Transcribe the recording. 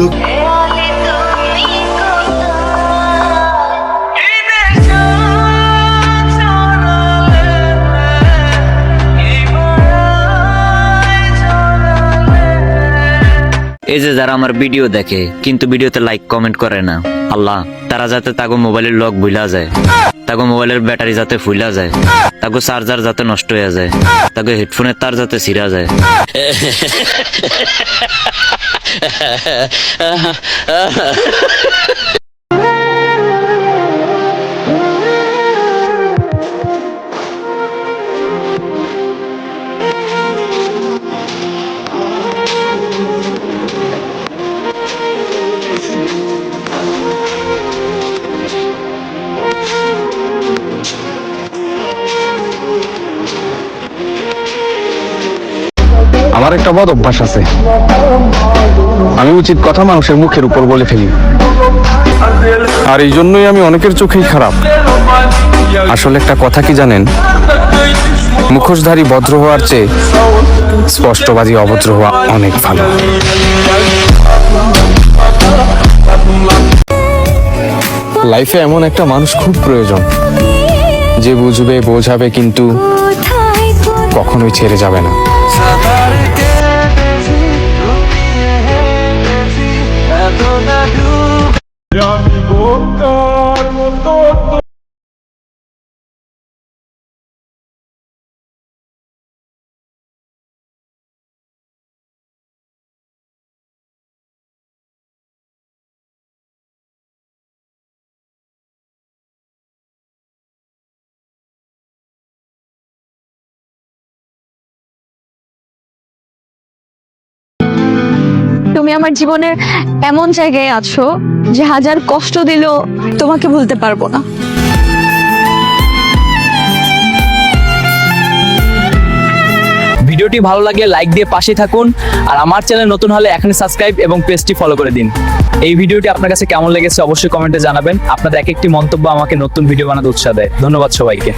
চোখ এই যে যারা আমার ভিডিও দেখে কিন্তু ভিডিওতে লাইক কমেন্ট করে না, আল্লাহ তারা যাতে তাগো মোবাইলের লক ভুলা যায়, তাগো মোবাইলের ব্যাটারি যাতে ফুলা যায়, তাগো চার্জার যাতে নষ্ট হয়ে যায়, তাগো হেডফোনের তার যাতে ছিঁড়া যায়। আমার একটা বদ অভ্যাস আছে, আমি উচিত কথা মানুষের মুখের উপর বলে ফেলি, আর এই জন্যই আমি অনেকের চোখেই খারাপ। আসলে একটা কথা কি জানেন, মুখোশধারী ভদ্র হওয়ার চেয়ে স্পষ্টবাদী অভদ্র হওয়া অনেক ভালো। লাইফে এমন একটা মানুষ খুব প্রয়োজন, যে বুঝবে বোঝাবে কিন্তু কখনোই ছেড়ে যাবে না। তুমি আমার জীবনের এমন জায়গায় আছো যে হাজার কষ্ট দিলেও তোমাকে ভুলতে পারবো না। ভিডিওটি ভালো লাগলে লাইক দিয়ে পাশে থাকুন, আর আমার চ্যানেল নতুন হলে এখনই সাবস্ক্রাইব এবং পেজটি ফলো করে দিন। এই ভিডিওটি আপনার কাছে কেমন লেগেছে অবশ্যই কমেন্টে জানাবেন। আপনাদের এক একটি মন্তব্য আমাকে নতুন ভিডিও বানাতে উৎসাহ দেয়। ধন্যবাদ সবাইকে।